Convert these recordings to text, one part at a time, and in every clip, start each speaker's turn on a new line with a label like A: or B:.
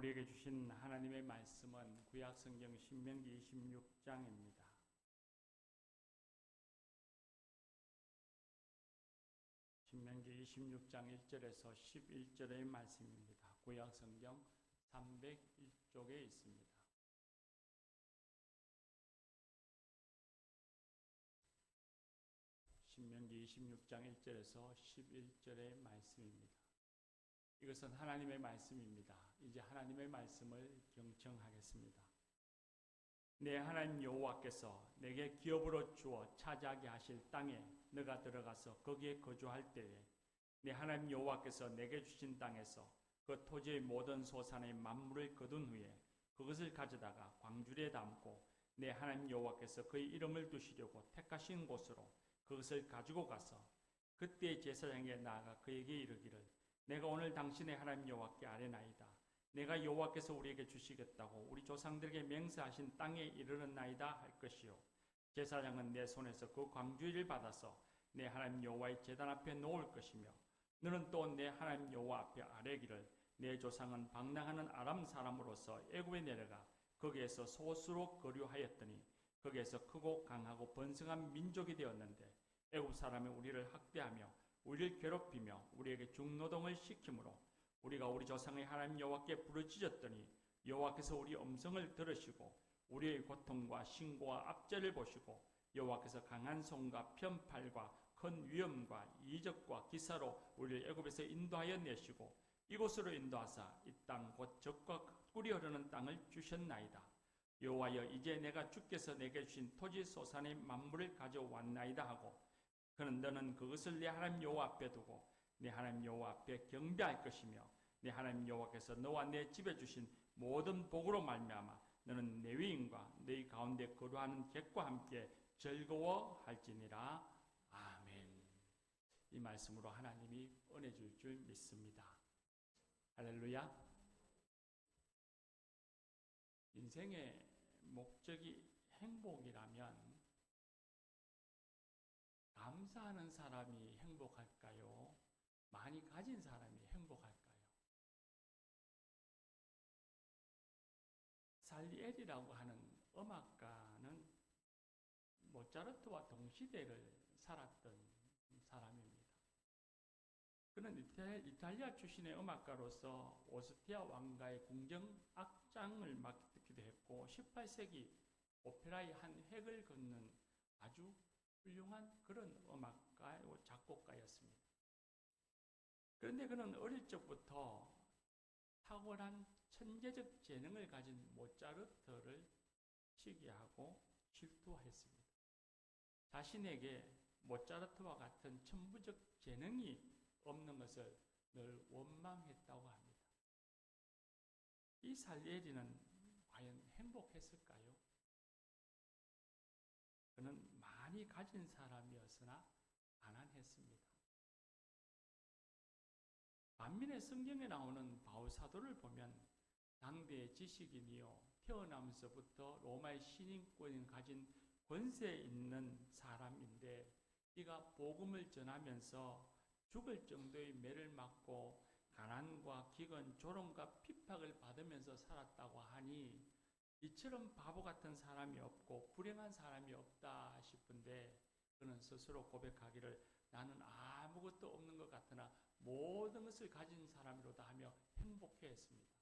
A: 우리에게 주신 하나님의 말씀은 구약성경 신명기 26장입니다. 신명기 26장 1절에서 11절의 말씀입니다. 구약성경 301쪽에 있습니다. 신명기 26장 1절에서 11절의 말씀입니다. 이것은 하나님의 말씀입니다. 이제 하나님의 말씀을 경청하겠습니다. 내 하나님 여호와께서 내게 기업으로 주어 차지하게 하실 땅에 너가 들어가서 거기에 거주할 때에 내 하나님 여호와께서 내게 주신 땅에서 그 토지의 모든 소산의 만물을 거둔 후에 그것을 가져다가 광주리에 담고 내 하나님 여호와께서 그의 이름을 두시려고 택하신 곳으로 그것을 가지고 가서 그때 제사장에게 나아가 그에게 이르기를 내가 오늘 당신의 하나님 여호와께 아뢰나이다. 내가 여호와께서 우리에게 주시겠다고 우리 조상들에게 맹세하신 땅에 이르렀나이다 할 것이요. 제사장은 내 손에서 그 광주일을 받아서 내 하나님 여호와의 제단 앞에 놓을 것이며 너는 또 내 하나님 여호와 앞에 아뢰기를 내 조상은 방랑하는 아람 사람으로서 애굽에 내려가 거기에서 소수로 거류하였더니 거기에서 크고 강하고 번성한 민족이 되었는데 애굽 사람이 우리를 학대하며 우리를 괴롭히며 우리에게 중노동을 시키므로 우리가 우리 조상의 하나님 여호와께 부르짖었더니 여호와께서 우리 음성을 들으시고 우리의 고통과 신고와 압제를 보시고 여호와께서 강한 손과 편팔과 큰 위엄과 이적과 기사로 우리를 애굽에서 인도하여 내시고 이곳으로 인도하사 이 땅 곧 젖과 꿀이 흐르는 땅을 주셨나이다. 여호와여 이제 내가 주께서 내게 주신 토지 소산의 만물을 가져왔나이다 하고 그는 너는 그것을 내 하나님 여호와 앞에 두고 내 하나님 여호와 앞에 경배할 것이며 내 하나님 여호와께서 너와 내 집에 주신 모든 복으로 말미암아 너는 레위인과 너희 가운데 거류하는 객과 함께 즐거워할지니라. 아멘. 이 말씀으로 하나님이 은혜 줄 줄 믿습니다. 할렐루야. 인생의 목적이 행복이라면 감사하는 사람이 행복할까요? 많이 가진 사람이 행복할까요? 살리에리라고 하는 음악가는 모차르트와 동시대를 살았던 사람입니다. 그는 이탈리아 출신의 음악가로서 오스티아 왕가의 궁정 악장을 맡기도 했고 18세기 오페라의 한 획을 긋는 아주 훌륭한 그런 음악가, 작곡가였습니다. 그런데 그는 어릴 적부터 탁월한 천재적 재능을 가진 모차르트를 시기하고 질투했습니다. 자신에게 모차르트와 같은 천부적 재능이 없는 것을 늘 원망했다고 합니다. 이 살리에리는 과연 행복했을까요? 그는 많이 가진 사람이었으나 가난했습니다. 반면에 성경에 나오는 바울사도를 보면 당대의 지식인이요 태어나면서부터 로마의 신인권을 가진 권세 있는 사람인데 이가 복음을 전하면서 죽을 정도의 매를 맞고 가난과 기근, 조롱과 핍박을 받으면서 살았다고 하니 이처럼 바보 같은 사람이 없고 불행한 사람이 없다 싶은데 그는 스스로 고백하기를 나는 아무것도 없는 것 같으나 모든 것을 가진 사람이로다 하며 행복해했습니다.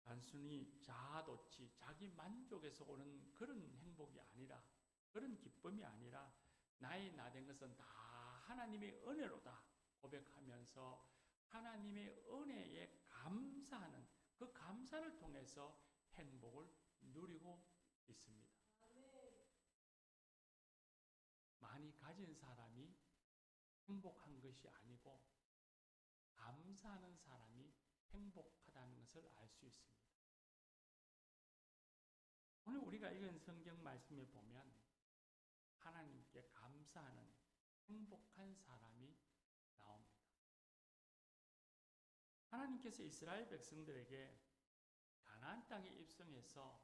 A: 단순히 자아도취, 자기 만족에서 오는 그런 행복이 아니라 그런 기쁨이 아니라 나의 나된 것은 다 하나님의 은혜로다 고백하면서 하나님의 은혜에 감사하는 그 감사를 통해서 행복을 누리고 있습니다. 많이 가진 사람이 행복한 것이 아니고 감사하는 사람이 행복하다는 것을 알 수 있습니다. 오늘 우리가 읽은 성경 말씀에 보면 하나님께 감사하는 행복한 사람이 나옵니다. 하나님께서 이스라엘 백성들에게 가나안 땅에 입성해서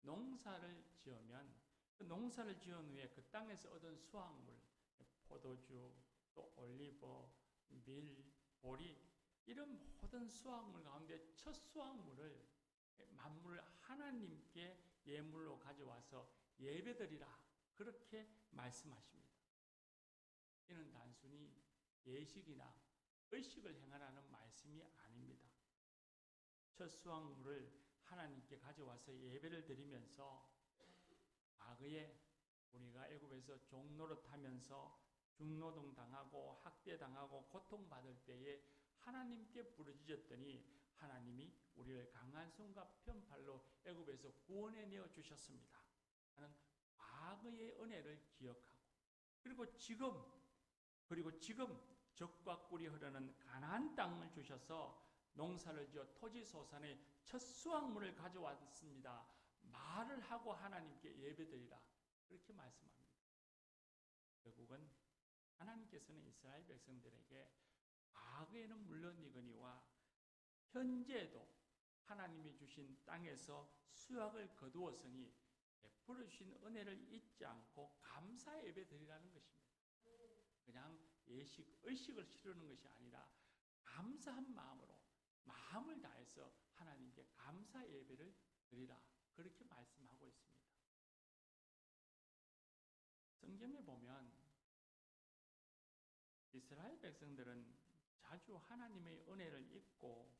A: 농사를 지으면 그 농사를 지은 후에 그 땅에서 얻은 수확물, 포도주, 또 올리브, 밀, 보리 이런 모든 수확물 가운데 첫 수확물을 만물 하나님께 예물로 가져와서 예배드리라 그렇게 말씀하십니다. 이는 단순히 예식이나 의식을 행하라는 말씀이 아닙니다. 첫 수확물을 하나님께 가져와서 예배를 드리면서 과거에 우리가 애굽에서 종노릇하면서 중노동 당하고 학대당하고 고통받을 때에 하나님께 부르짖었더니 하나님이 우리를 강한 손과 편팔로 애굽에서 구원해 내어 주셨습니다 하는 과거의 은혜를 기억하고 그리고 지금 적과 꿀이 흐르는 가나안 땅을 주셔서 농사를 지어 토지소산의 첫 수확물을 가져왔습니다. 말을 하고 하나님께 예배드리라 그렇게 말씀합니다. 결국은 하나님께서는 이스라엘 백성들에게 과거에는 물론이거니와 현재에도 하나님이 주신 땅에서 수확을 거두었으니 베풀어 주신 은혜를 잊지 않고 감사 예배 드리라는 것입니다. 그냥 예식, 의식을 치르는 것이 아니라 감사한 마음으로 마음을 다해서 하나님께 감사 예배를 드리라 그렇게 말씀하고 있습니다. 성경에 보면 이스라엘 백성들은 자주 하나님의 은혜를 잊고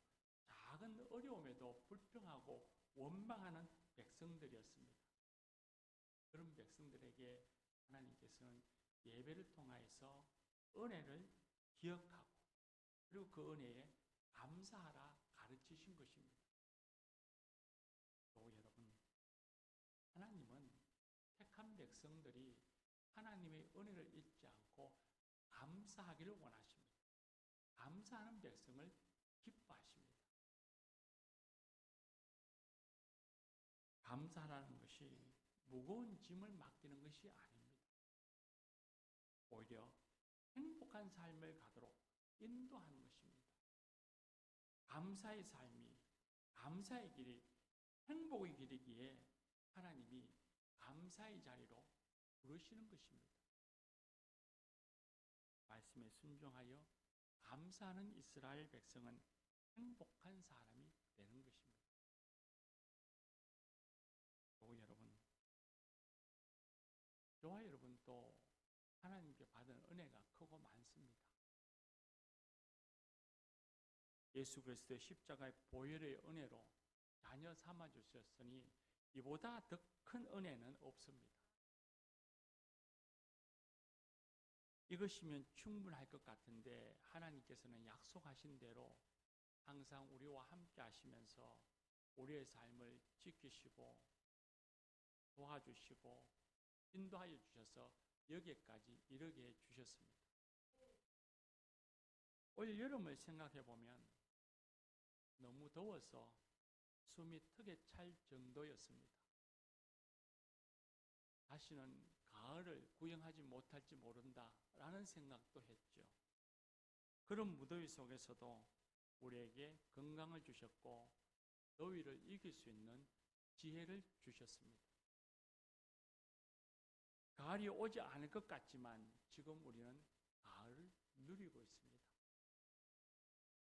A: 작은 어려움에도 불평하고 원망하는 백성들이었습니다. 그런 백성들에게 하나님께서는 예배를 통하여서 은혜를 기억하고 그리고 그 은혜에 감사하라 가르치신 것입니다. 또 여러분, 하나님은 택한 백성들이 하나님의 은혜를 잊지 않고 감사하기를 원하십니다. 감사하는 백성을 기뻐하십니다. 감사라는 것이 무거운 짐을 맡기는 것이 아닙니다. 오히려 행복한 삶을 가도록 인도하는 것입니다. 감사의 삶이, 감사의 길이 행복의 길이기에 하나님이 감사의 자리로 부르시는 것입니다. 말씀에 순종하여 감사하는 이스라엘 백성은 행복한 사람이 되는 것입니다. 또 여러분, 저와 여러분도 하나님께 받은 은혜가 크고 많습니다. 예수 그리스도의 십자가의 보혈의 은혜로 자녀 삼아 주셨으니 이보다 더 큰 은혜는 없습니다. 이것이면 충분할 것 같은데 하나님께서는 약속하신 대로 항상 우리와 함께 하시면서 우리의 삶을 지키시고 도와주시고 인도하여 주셔서 여기까지 이르게 해 주셨습니다. 올 여름을 생각해 보면 너무 더워서 숨이 턱에 찰 정도였습니다. 다시는 가을을 구경하지 못할지 모른다라는 생각도 했죠. 그런 무더위 속에서도 우리에게 건강을 주셨고 더위를 이길 수 있는 지혜를 주셨습니다. 가을이 오지 않을 것 같지만 지금 우리는 가을을 누리고 있습니다.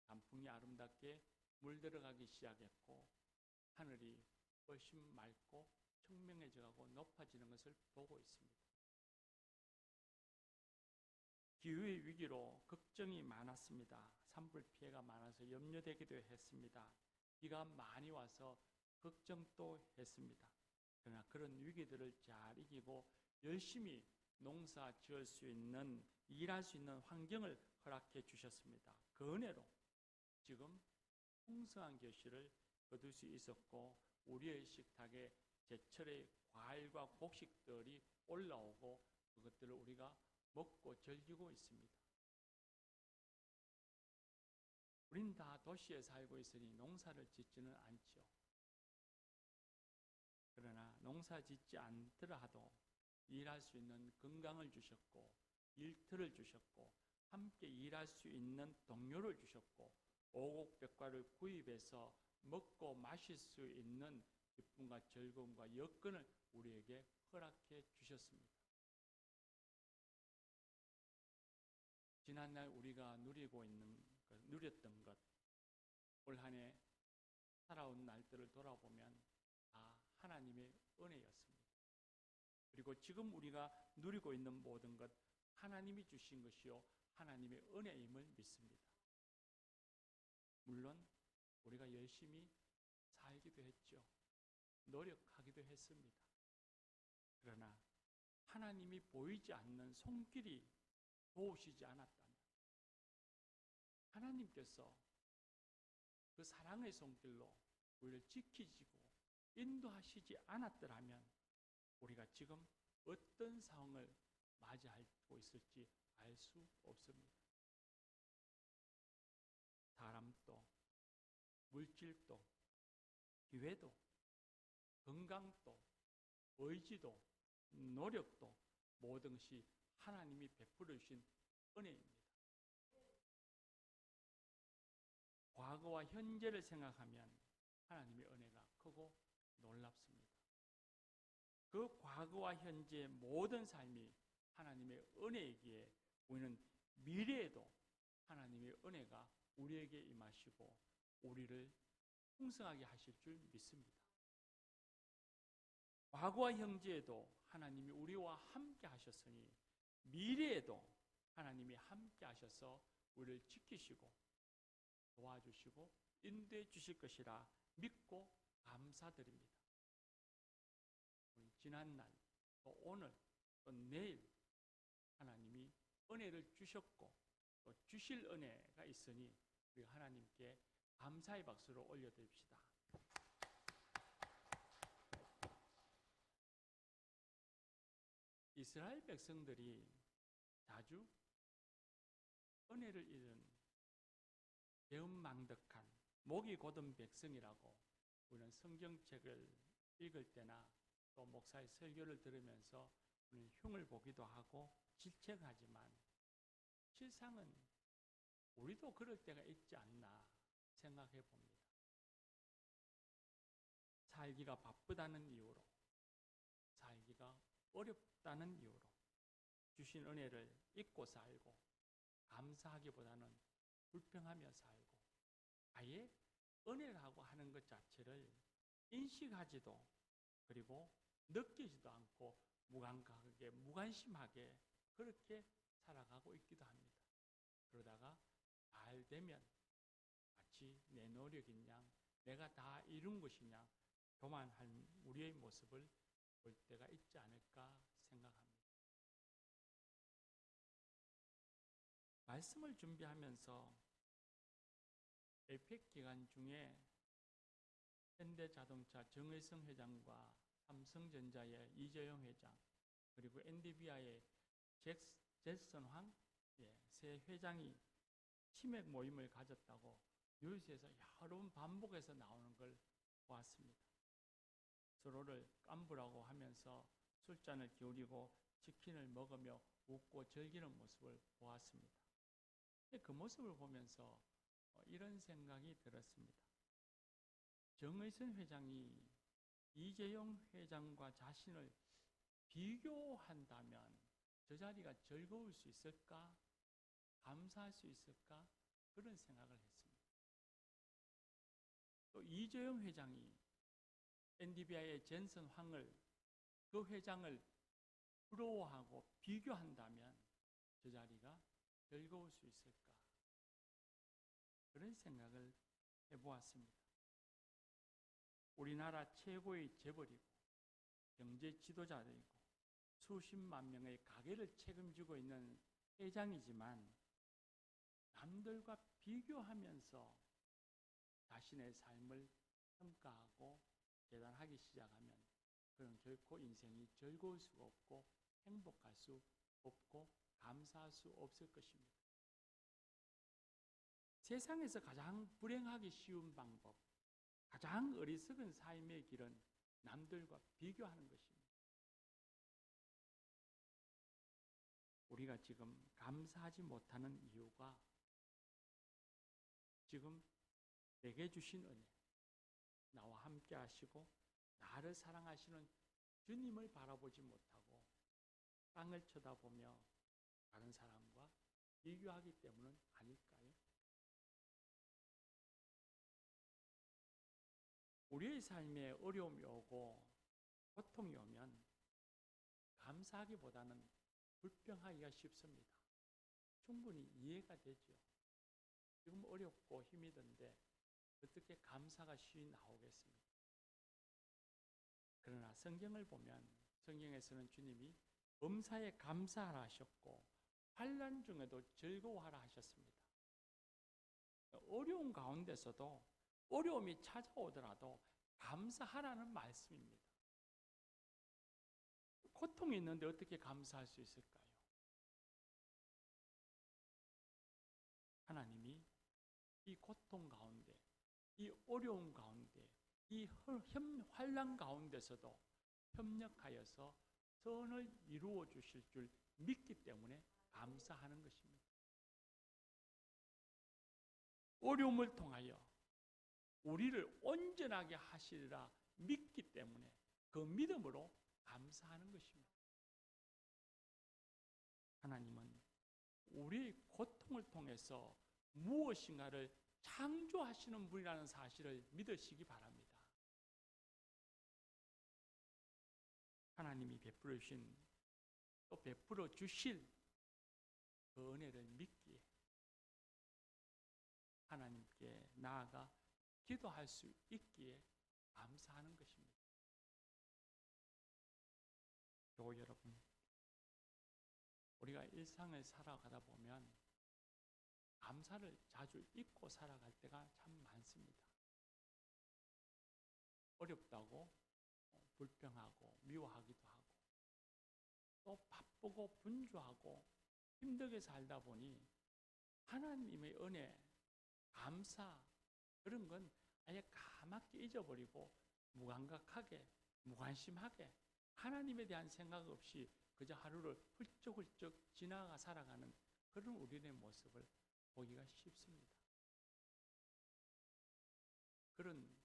A: 단풍이 아름답게 물들어가기 시작했고 하늘이 훨씬 맑고 청명해져가고 높아지는 것을 보고 있습니다. 기후의 위기로 걱정이 많았습니다. 산불 피해가 많아서 염려되기도 했습니다. 비가 많이 와서 걱정도 했습니다. 그러나 그런 위기들을 잘 이기고 열심히 농사 지을 수 있는, 일할 수 있는 환경을 허락해 주셨습니다. 그 은혜로 지금 풍성한 결실을 거둘 수 있었고 우리의 식탁에 제철의 과일과 곡식들이 올라오고 그것들을 우리가 먹고 즐기고 있습니다. 우린 다 도시에 살고 있으니 농사를 짓지는 않죠. 그러나 농사 짓지 않더라도 일할 수 있는 건강을 주셨고 일터를 주셨고 함께 일할 수 있는 동료를 주셨고 오곡백과를 구입해서 먹고 마실 수 있는 기쁨과 즐거움과 여건을 우리에게 허락해 주셨습니다. 지난날 우리가 누리고 있는 누렸던 것, 올 한 해 살아온 날들을 돌아보면 다 하나님의 은혜였습니다. 그리고 지금 우리가 누리고 있는 모든 것 하나님이 주신 것이요 하나님의 은혜임을 믿습니다. 물론 우리가 열심히 살기도 했죠. 노력하기도 했습니다. 그러나 하나님이 보이지 않는 손길이 도우시지 않았다면, 하나님께서 그 사랑의 손길로 우리를 지키시고 인도하시지 않았더라면 우리가 지금 어떤 상황을 맞이하고 있을지 알 수 없습니다. 사람도, 물질도, 기회도, 건강도, 의지도, 노력도 모든 것이 하나님이 베풀어 주신 은혜입니다. 과거와 현재를 생각하면 하나님의 은혜가 크고 놀랍습니다. 그 과거와 현재의 모든 삶이 하나님의 은혜이기에 우리는 미래에도 하나님의 은혜가 우리에게 임하시고 우리를 풍성하게 하실 줄 믿습니다. 과거와 현재에도 하나님이 우리와 함께 하셨으니 미래에도 하나님이 함께 하셔서 우리를 지키시고 도와주시고 인도해 주실 것이라 믿고 감사드립니다. 지난날 또 오늘 또 내일 하나님이 은혜를 주셨고 또 주실 은혜가 있으니 우리 하나님께 감사의 박수로 올려드립시다. 이스라엘 백성들이 자주 은혜를 잃은 배은망덕한 목이 곧은 백성이라고 우리는 성경책을 읽을 때나 또 목사의 설교를 들으면서 우리는 흉을 보기도 하고 질책하지만 실상은 우리도 그럴 때가 있지 않나 생각해 봅니다. 살기가 바쁘다는 이유로, 살기가 어렵다는 이유로 주신 은혜를 잊고 살고 감사하기보다는 불평하며 살고 아예 은혜라고 하는 것 자체를 인식하지도 그리고 느끼지도 않고 무감각하게 무관심하게 그렇게 살아가고 있기도 합니다. 그러다가 잘 되면 마치 내 노력인 양 내가 다 이룬 것이냐 교만한 우리의 모습을 볼 때가 있지 않을까 생각합니다. 말씀을 준비하면서 에펙 기간 중에 현대자동차 정의성 회장과 삼성전자의 이재용 회장 그리고 NDBI의 잭슨 황 새 회장이 치맥 모임을 가졌다고 뉴스에서 여러 번 반복해서 나오는 걸 보았습니다. 서로를 깐부라고 하면서 술잔을 기울이고 치킨을 먹으며 웃고 즐기는 모습을 보았습니다. 그 모습을 보면서 이런 생각이 들었습니다. 정의선 회장이 이재용 회장과 자신을 비교한다면 저 자리가 즐거울 수 있을까? 감사할 수 있을까? 그런 생각을 했습니다. 또 이재용 회장이 NDBI의 젠슨 황을 그 회장을 부러워하고 비교한다면 저 자리가 즐거울 수 있을까? 그런 생각을 해보았습니다. 우리나라 최고의 재벌이고 경제 지도자들이고 수십만 명의 가게를 책임지고 있는 회장이지만 남들과 비교하면서 자신의 삶을 평가하고 재단하기 시작하면 그는 결코 인생이 즐거울 수가 없고 행복할 수 없고 감사할 수 없을 것입니다. 세상에서 가장 불행하기 쉬운 방법, 가장 어리석은 삶의 길은 남들과 비교하는 것입니다. 우리가 지금 감사하지 못하는 이유가 지금 내게 주신 은혜, 나와 함께 하시고 나를 사랑하시는 주님을 바라보지 못하고 땅을 쳐다보며 다른 사람과 비교하기 때문은 아닐까요? 우리의 삶에 어려움이 오고 고통이 오면 감사하기보다는 불평하기가 쉽습니다. 충분히 이해가 되죠. 지금 어렵고 힘이 든데 어떻게 감사가 쉬이 나오겠습니까? 그러나 성경을 보면 성경에서는 주님이 범사에 감사하라 하셨고 환난 중에도 즐거워하라 하셨습니다. 어려운 가운데서도 어려움이 찾아오더라도 감사하라는 말씀입니다. 고통이 있는데 어떻게 감사할 수 있을까요? 하나님이 이 고통 가운데, 이 어려움 가운데, 이 환난 가운데서도 협력하여서 선을 이루어 주실 줄 믿기 때문에 감사하는 것입니다. 어려움을 통하여 우리를 온전하게 하시리라 믿기 때문에 그 믿음으로 감사하는 것입니다. 하나님은 우리의 고통을 통해서 무엇인가를 창조하시는 분이라는 사실을 믿으시기 바랍니다. 하나님이 베풀어 주신 또 베풀어 주실 그 은혜를 믿기에 하나님께 나아가 기도할 수 있기에 감사하는 것입니다. 교우 여러분, 우리가 일상을 살아가다 보면 감사를 자주 잊고 살아갈 때가 참 많습니다. 어렵다고 불평하고 미워하기도 하고 또 바쁘고 분주하고 힘들게 살다 보니 하나님의 은혜, 감사 그런 건 아예 까맣게 잊어버리고 무감각하게 무관심하게 하나님에 대한 생각 없이 그저 하루를 훌쩍훌쩍 지나가 살아가는 그런 우리의 모습을 보기가 쉽습니다. 그런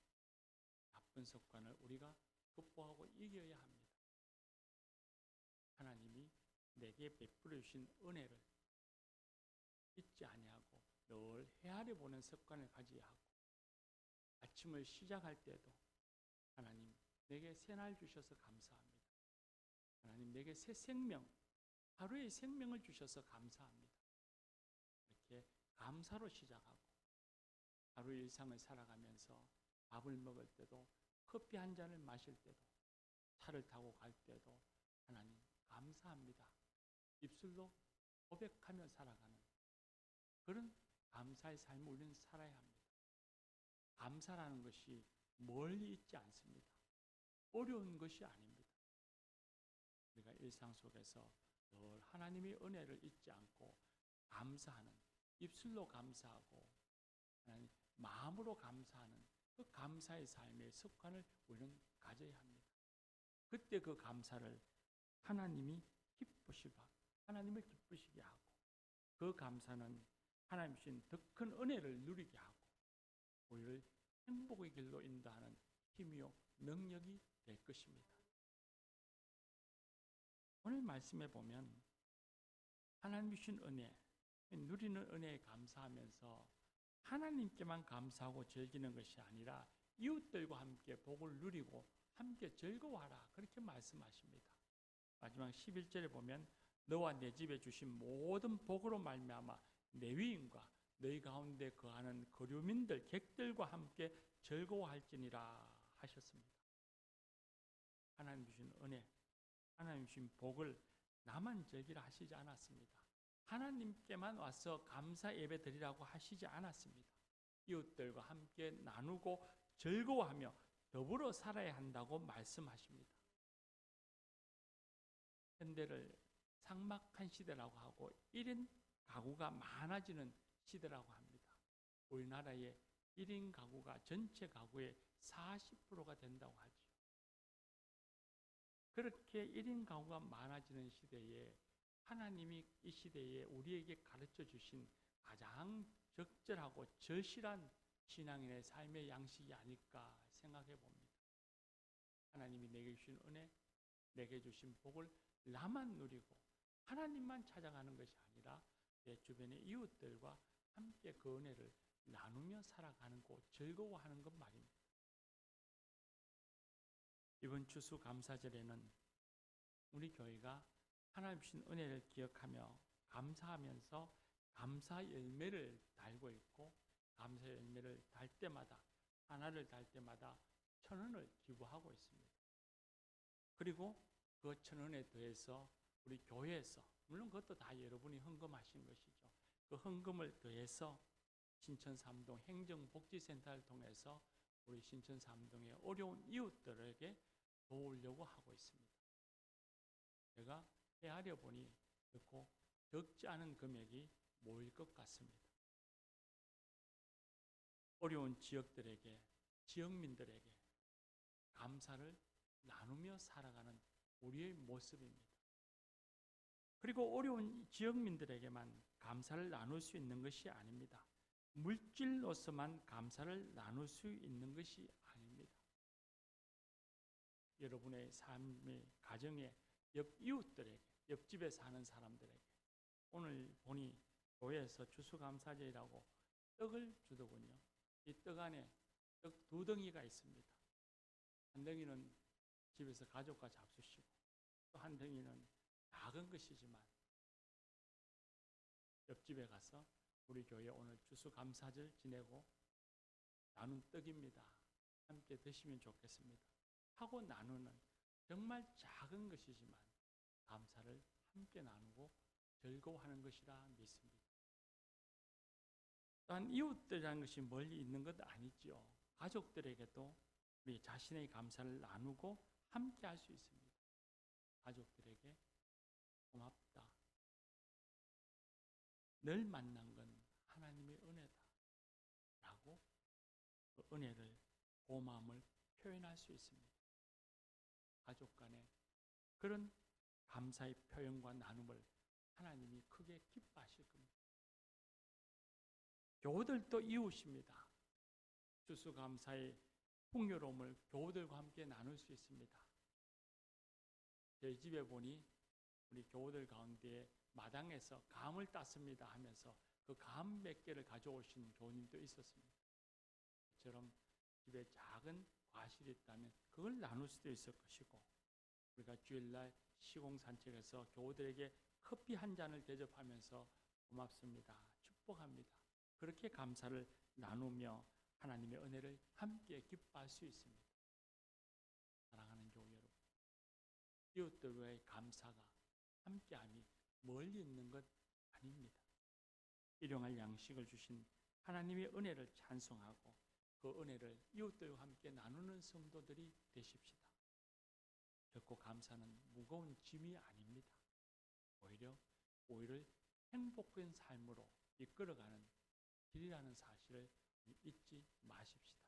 A: 나쁜 습관을 우리가 극복하고 이겨야 합니다. 하나님이 내게 베풀어 주신 은혜를 잊지 아니하고 늘 헤아려 보는 습관을 가져야 하고 아침을 시작할 때도 하나님 내게 새날 주셔서 감사합니다. 하나님 내게 새 생명, 하루의 생명을 주셔서 감사합니다. 이렇게 감사로 시작하고 하루 일상을 살아가면서 밥을 먹을 때도 커피 한 잔을 마실 때도 차를 타고 갈 때도 하나님 감사합니다. 입술로 고백하며 살아가는 그런 감사의 삶을 우리는 살아야 합니다. 감사라는 것이 멀리 있지 않습니다. 어려운 것이 아닙니다. 우리가 일상 속에서 늘 하나님의 은혜를 잊지 않고 감사하는, 입술로 감사하고 하나님 마음으로 감사하는 그 감사의 삶의 습관을 우리는 가져야 합니다. 그때 그 감사를 하나님을 기쁘시게 하고 그 감사는 하나님 주신 더 큰 은혜를 누리게 하고 우리를 행복의 길로 인도하는 힘이요 능력이 될 것입니다. 오늘 말씀에 보면 하나님 주신 은혜, 누리는 은혜에 감사하면서 하나님께만 감사하고 즐기는 것이 아니라 이웃들과 함께 복을 누리고 함께 즐거워하라 그렇게 말씀하십니다. 마지막 11절에 보면 너와 내 집에 주신 모든 복으로 말미암아 내 위인과 너희 가운데 거하는 거류민들 객들과 함께 즐거워할지니라 하셨습니다. 하나님 주신 은혜, 하나님 주신 복을 나만 즐기라 하시지 않았습니다. 하나님께만 와서 감사 예배 드리라고 하시지 않았습니다. 이웃들과 함께 나누고 즐거워하며 더불어 살아야 한다고 말씀하십니다. 현대를 삭막한 시대라고 하고 1인 가구가 많아지는 시대라고 합니다. 우리나라의 1인 가구가 전체 가구의 40%가 된다고 하죠. 그렇게 1인 가구가 많아지는 시대에 하나님이 이 시대에 우리에게 가르쳐 주신 가장 적절하고 절실한 신앙인의 삶의 양식이 아닐까 생각해 봅니다. 하나님이 내게 주신 은혜, 내게 주신 복을 나만 누리고 하나님만 찾아가는 것이 아니라 내 주변의 이웃들과 함께 그 은혜를 나누며 살아가는 것, 즐거워하는 것 말입니다. 이번 추수감사절에는 우리 교회가 하나님 주신 은혜를 기억하며 감사하면서 감사 열매를 달고 있고, 감사 열매를 달 때마다, 하나를 달 때마다 1,000원을 기부하고 있습니다. 그리고 그 1,000원에 더해서 우리 교회에서, 물론 그것도 다 여러분이 헌금하신 것이죠. 그 헌금을 더해서 신천 삼동 행정복지센터를 통해서 우리 신천 삼동의 어려운 이웃들에게 도우려고 하고 있습니다. 제가 헤아려 보니 결코 적지 않은 금액이 모일 것 같습니다. 어려운 지역들에게, 지역민들에게 감사를 나누며 살아가는 우리의 모습입니다. 그리고 어려운 지역민들에게만 감사를 나눌 수 있는 것이 아닙니다. 물질로서만 감사를 나눌 수 있는 것이 아닙니다. 여러분의 삶의 가정의 옆 이웃들에게, 옆집에 사는 사람들에게, 오늘 보니 교회에서 추수감사절이라고 떡을 주더군요. 이 떡 안에 떡 2덩이가 있습니다. 한 덩이는 집에서 가족과 잡수시고, 또 한 덩이는 작은 것이지만 옆집에 가서 우리 교회 오늘 추수감사절 지내고 나눈 떡입니다. 함께 드시면 좋겠습니다 하고 나누는 정말 작은 것이지만 감사를 함께 나누고 즐거워하는 것이라 믿습니다. 또한 이웃들이라는 것이 멀리 있는 것 아니지요. 가족들에게도 우리 자신의 감사를 나누고 함께 할 수 있습니다. 가족들에게 고맙다. 늘 만난 건 하나님의 은혜다. 라고 그 은혜를, 고마움을 표현할 수 있습니다. 가족 간에 그런 감사의 표현과 나눔을 하나님이 크게 기뻐하실 겁니다. 교우들도 이웃입니다. 추수감사의 풍요로움을 교우들과 함께 나눌 수 있습니다. 저희 집에 보니 우리 교우들 가운데 마당에서 감을 땄습니다 하면서 그 감 몇 개를 가져오신 교우님도 있었습니다. 저처럼 집에 작은 과실이 있다면 그걸 나눌 수도 있을 것이고, 우리가 주일날 시공산책에서 교우들에게 커피 한 잔을 대접하면서 고맙습니다, 축복합니다, 그렇게 감사를 나누며 하나님의 은혜를 함께 기뻐할 수 있습니다. 사랑하는 교우 여러분, 이웃들과의 감사가, 함께함이 멀리 있는 것 아닙니다. 일용할 양식을 주신 하나님의 은혜를 찬송하고 그 은혜를 이웃들과 함께 나누는 성도들이 되십시다. 결코 감사는 무거운 짐이 아닙니다. 오히려 행복한 삶으로 이끌어가는 길이라는 사실을 잊지 마십시다.